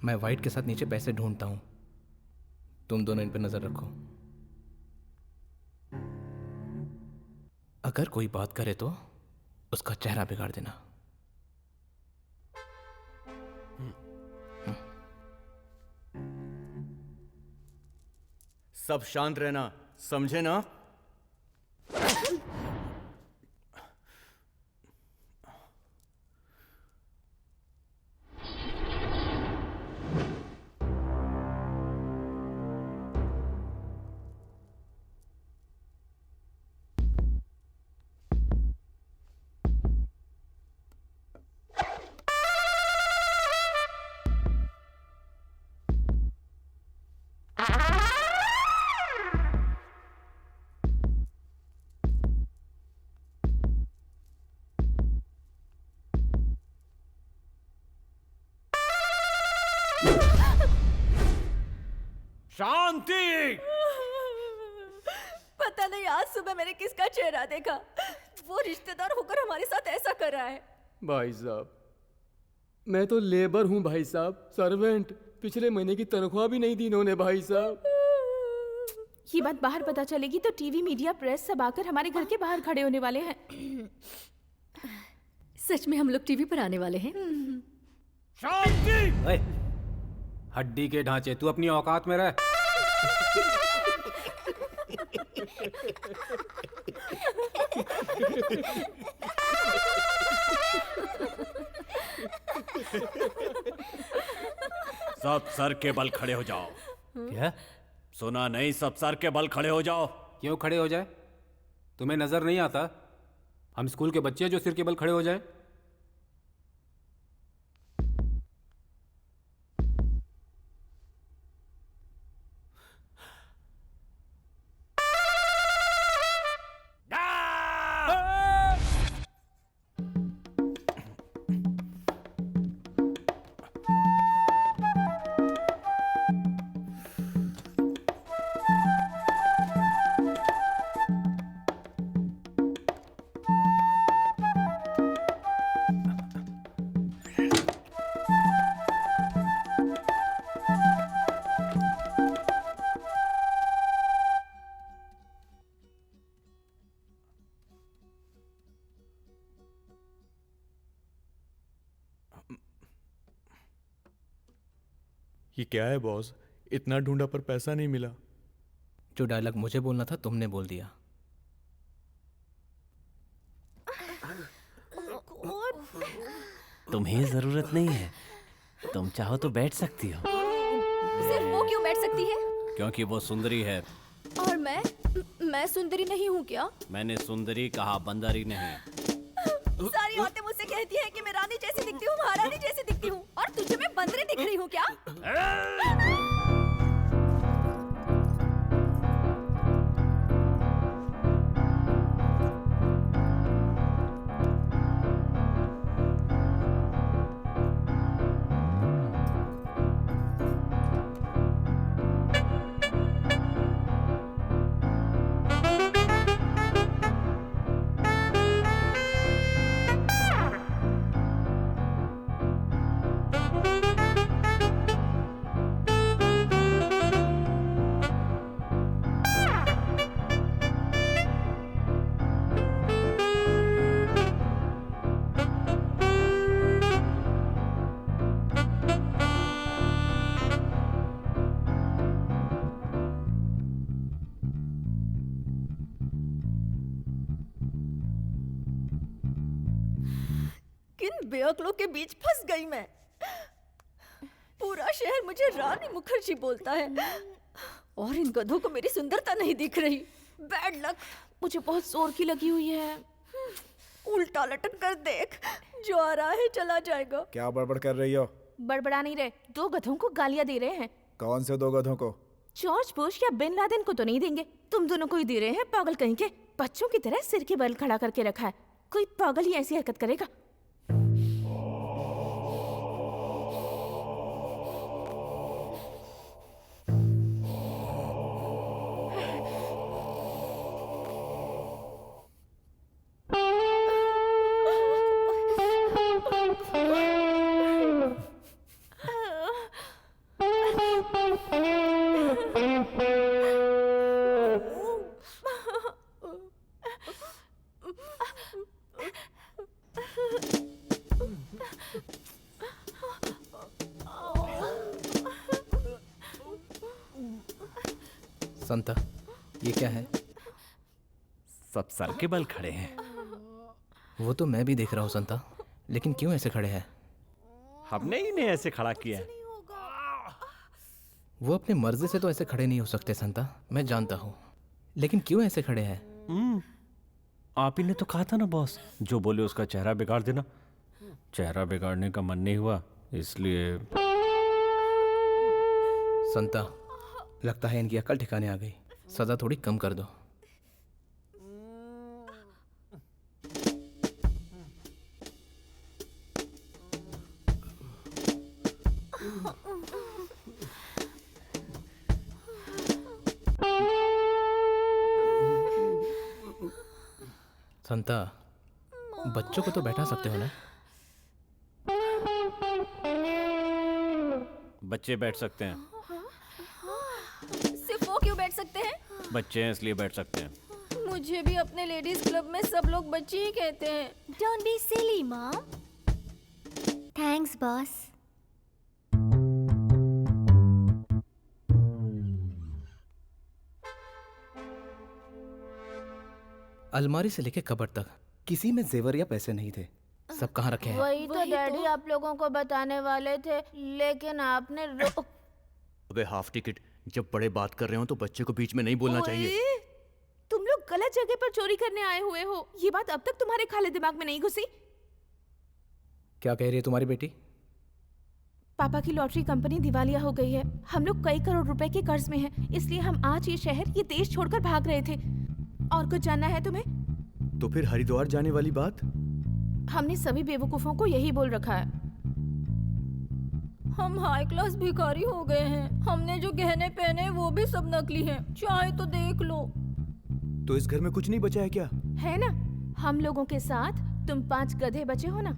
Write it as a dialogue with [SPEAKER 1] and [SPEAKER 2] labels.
[SPEAKER 1] मैं वाइट के साथ नीचे पैसे ढूंढता हूं, तुम दोनों इन पर नजर रखो। अगर कोई बात करे तो उसका चेहरा बिगाड़ देना।
[SPEAKER 2] सब शांत रहना, समझे ना? शांति!
[SPEAKER 3] पता नहीं आज सुबह मैंने किसका चेहरा देखा, वो रिश्तेदार होकर हमारे साथ ऐसा कर रहा है।
[SPEAKER 4] भाई साहब, मैं तो लेबर हूँ भाई साहब, सर्वेंट। पिछले महीने की तनख्वाह भी नहीं दी इन्होंने भाई साहब।
[SPEAKER 5] ये बात बाहर पता चलेगी तो टीवी, मीडिया, प्रेस सब आकर हमारे घर के बाहर खड़े होने वाले हैं।
[SPEAKER 3] सच में हम लोग टीवी पर आने वाले हैं।
[SPEAKER 2] शांति!
[SPEAKER 6] हड्डी के ढांचे, तू अपनी औकात में रह।
[SPEAKER 2] सब सर के बल खड़े हो जाओ।
[SPEAKER 6] क्या?
[SPEAKER 2] सुना नहीं? सब सर के बल खड़े हो जाओ।
[SPEAKER 6] क्यों खड़े हो जाए? तुम्हें नजर नहीं आता हम स्कूल के बच्चे जो सिर के बल खड़े हो जाए?
[SPEAKER 7] ये क्या है बॉस? इतना ढूंढा पर पैसा नहीं मिला।
[SPEAKER 1] जो डायलॉग मुझे बोलना था तुमने बोल दिया।
[SPEAKER 8] तुम्हें जरूरत नहीं है, तुम चाहो तो बैठ सकती हो।
[SPEAKER 3] सिर्फ वो क्यों बैठ सकती है?
[SPEAKER 8] क्योंकि वो सुंदरी है।
[SPEAKER 3] और मैं सुंदरी नहीं हूँ क्या?
[SPEAKER 8] मैंने सुंदरी कहा, बंदरी नहीं।
[SPEAKER 3] सारी औरतें मुझसे कहती हैं कि मैं रानी जैसी दिखती हूँ, महारानी जैसी दिखती हूँ, और तुझे मैं बंदरी दिख रही हूँ क्या? किन बेअक्लों के बीच फंस गई मैं। पूरा शहर मुझे रानी मुखर्जी बोलता है, और इन गधों को मेरी सुंदरता नहीं दिख रही। Bad luck.
[SPEAKER 5] मुझे बहुत जोर की लगी हुई है।
[SPEAKER 3] उल्टा लटक कर देख, जो आ रहा है चला जाएगा।
[SPEAKER 9] क्या बड़बड़ कर रही हो?
[SPEAKER 5] बड़बड़ा नहीं रहे, दो गधों को गालियां दे रहे हैं।
[SPEAKER 9] कौन से दो गधों को?
[SPEAKER 5] जॉर्ज बुश या बिन लादेन को तो नहीं देंगे, तुम दोनों को ही दे रहे हैं। पागल कहीं के, बच्चों की तरह सिर के बल खड़ा करके रखा है। कोई पागल ही ऐसी हरकत करेगा।
[SPEAKER 1] संता, ये क्या है?
[SPEAKER 2] सब सर के बल खड़े हैं।
[SPEAKER 1] वो तो मैं भी देख रहा हूँ संता, लेकिन क्यों ऐसे खड़े हैं?
[SPEAKER 2] हमने ही नहीं ऐसे खड़ा किया है।
[SPEAKER 1] वो अपनी मर्जी से तो ऐसे खड़े नहीं हो सकते संता, मैं जानता हूँ, लेकिन क्यों ऐसे खड़े हैं?
[SPEAKER 2] आप ही ने तो कहा था ना बॉस, जो बोले उसका चेहरा बिगाड़ देना। चेहरा बिगाड़ने का मन नहीं हुआ, इसलिए।
[SPEAKER 1] संता, लगता है इनकी अकल ठिकाने आ गई। सजा थोड़ी कम कर दो। संता, बच्चों को तो बैठा सकते हो ना?
[SPEAKER 2] बच्चे बैठ सकते हैं।
[SPEAKER 3] सिर्फ वो क्यों बैठ सकते हैं?
[SPEAKER 2] बच्चे हैं इसलिए बैठ सकते हैं।
[SPEAKER 3] मुझे भी अपने लेडीज क्लब में सब लोग बच्चे ही कहते हैं।
[SPEAKER 10] Don't be silly mom. Thanks boss.
[SPEAKER 1] अलमारी से लेके कबर्ड तक किसी में जेवर या पैसे नहीं थे। सब कहाँ रखे हैं?
[SPEAKER 5] वही तो डैडी आप लोगों को बताने वाले थे, लेकिन आपने
[SPEAKER 2] अबे हाफ टिकट, जब बड़े बात कर रहे हो तो बच्चे को बीच में नहीं बोलना चाहिए।
[SPEAKER 5] तुम लोग गलत जगह पर चोरी करने आए हुए हो। ये बात अब तक तुम्हारे खाली दिमाग में नहीं घुसी?
[SPEAKER 1] क्या कह रही है तुम्हारी बेटी?
[SPEAKER 5] पापा की लॉटरी कंपनी दिवालिया हो गई है। हम लोग कई करोड़ रुपए के कर्ज में हैं, इसलिए हम आज ये शहर, ये देश छोड़कर भाग रहे थे। और कुछ जानना है तुम्हें?
[SPEAKER 7] तो फिर हरिद्वार जाने वाली बात?
[SPEAKER 5] हमने सभी बेवकूफों को यही बोल रखा है।
[SPEAKER 3] हम हाई क्लास भिखारी हो गए हैं। हमने जो गहने पहने वो भी सब नकली हैं। चाहे तो देख लो।
[SPEAKER 7] तो इस घर में कुछ नहीं बचा है क्या?
[SPEAKER 5] है ना, हम लोगों के साथ तुम 5 गधे बचे हो ना।